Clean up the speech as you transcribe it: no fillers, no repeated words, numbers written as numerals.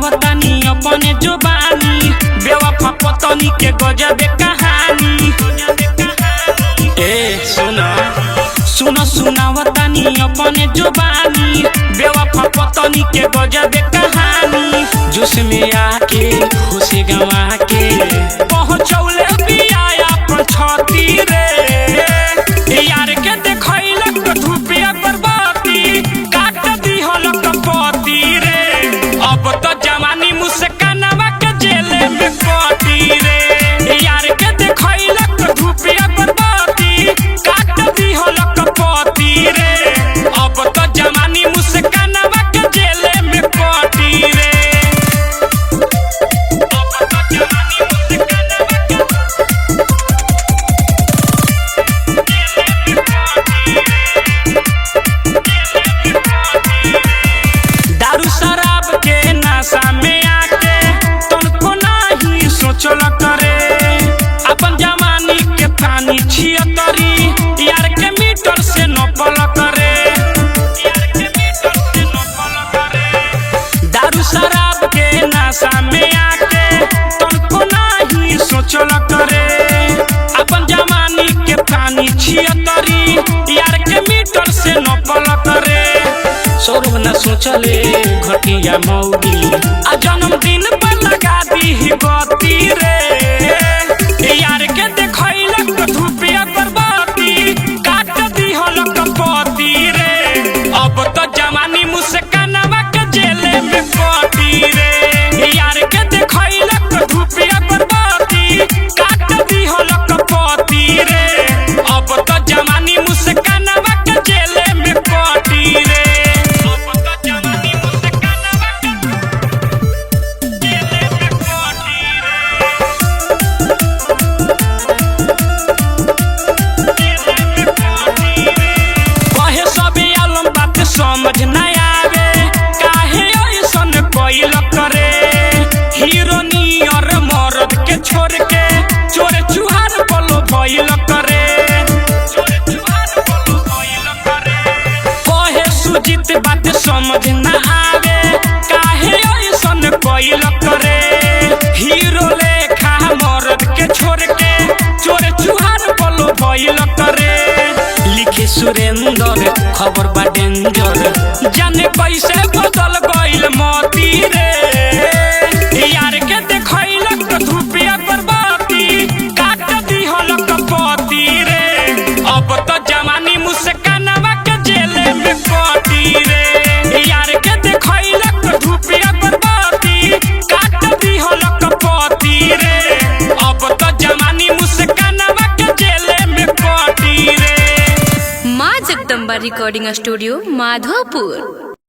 सुनावतानी अपने जुबानी बेवफा पतनी के गजब कहानी। ए सुनो सुनावतानी अपने जुबानी बेवफा पतनी के गजब कहानी। जोश में आके खुशी गवा के पहुँचौले बिया अपन छती रे। यार के देखैलक धूपिया बर्बादी काट दिहलक पति रे। अब तो जवानी मुस्कानवा के जेले में कटी रे। यार के देखैलक धूपिया बर्बादी काट दिहलक पति रे। अब तो जवानी मुस्कानवा के जेले में कटी रे। दारू शराब के नशा में आके तुमको नहीं सोचल करे। अपन जवानी के पानी छियतरी यार के मीटर से नपल करे। दारू शराब के नशा में आके तुमको नहीं सोचल करे। अपन जवानी के पानी छियतरी यार के मीटर से नपल करे। सौरभ न सोचले घटिया मौगी आ जन्मदिन पर लगा दी बत्ती रे। यार के देखैलक धूपिया बर्बादी काट दिहलक पति रे। अब तो जवानी मुस्कानवा के जेले में कटी रे। यार के देखैलक धूपिया बर्बादी काट दिहलक पति रे। अब तो जवानी मुस्कानवा के जेले में कटी रे। समझ न आवे काहे ऐसन कोइल करे। हीरोनियर मर्द के छोड़ के चोर चुहार बोलो भइल करे। कहे सुजीत बात समझ न आवे काहे ऐसन कोइल करे। हीरो लेखा मर्द के छोड़ के चोर चुहार बोलो भइल करे। लिखे सुरेंद्र खबर बा डेंजर जाने कैसे बदल गइल मोती रे। यार के देखैलक धूपिया बर्बादी काट दिहलक पति रे। अब तो जवानी मुस्कानवा के जेले में कटी रे। यार के देखैलक धूपिया बर्बादी काट दिहलक पति रे। अब तो जवानी मुस्कानवा के जेले में कटी रे। माँ जगदम्बा रिकॉर्डिंग स्टूडियो माधोपुर।